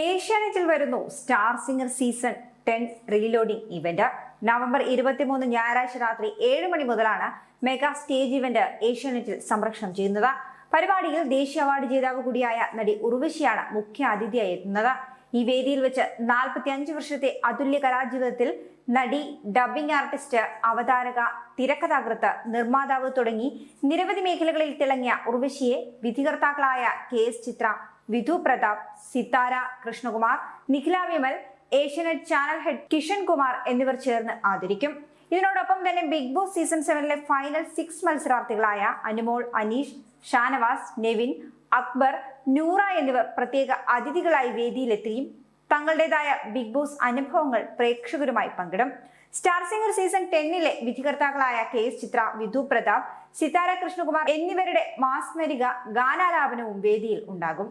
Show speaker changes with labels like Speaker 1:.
Speaker 1: ഏഷ്യാനെറ്റിൽ വരുന്നു star singer season 10 reloading event. November 23 ഞായറാഴ്ച രാത്രി 7 മണി മുതലാണ് മെഗാ സ്റ്റേജ് ഇവന്റ് ഏഷ്യാനെറ്റിൽ സംപ്രേഷണം ചെയ്യുന്നത്. പരിപാടിയിൽ ദേശീയ അവാർഡ് ജേതാവ് കൂടിയായ നടി ഉർവശിയാണ് മുഖ്യ അതിഥിയായി എത്തുന്നത്. ഈ വേദിയിൽ വെച്ച് 45 വർഷത്തെ അതുല്യ കലാജീവിതത്തിൽ നടി, ഡബ്ബിംഗ് ആർട്ടിസ്റ്റ്, അവതാരക, തിരക്കഥാകൃത്ത്, നിർമ്മാതാവ് തുടങ്ങി നിരവധി മേഖലകളിൽ തിളങ്ങിയ ഉർവശിയെ വിധികർത്താക്കളായ KS Chithra, Vidhu Prathap, Sithara Krishnakumar, Nikhila Vimal, Asianet channel head Kishan Kumar എന്നിവർ ചേർന്ന് ആദരിക്കും. ഇതിനോടൊപ്പം തന്നെ ബിഗ് ബോസ് സീസൺ 7 ഫൈനൽ 6 മത്സരാർത്ഥികളായ അനുമോൾ, അനീഷ്, ഷാനവാസ്, നെവിൻ, അക്ബർ, നൂറ എന്നിവർ പ്രത്യേക അതിഥികളായി വേദിയിലെത്തുകയും തങ്ങളുടേതായ ബിഗ് ബോസ് അനുഭവങ്ങൾ പ്രേക്ഷകരുമായി പങ്കിടും. Star singer season 10 വിധികർത്താക്കളായ KS Chithra, Vidhu Prathap, Sithara Krishnakumar എന്നിവരുടെ മാസ്മരിക ഗാനാലാപനവും വേദിയിൽ ഉണ്ടാകും.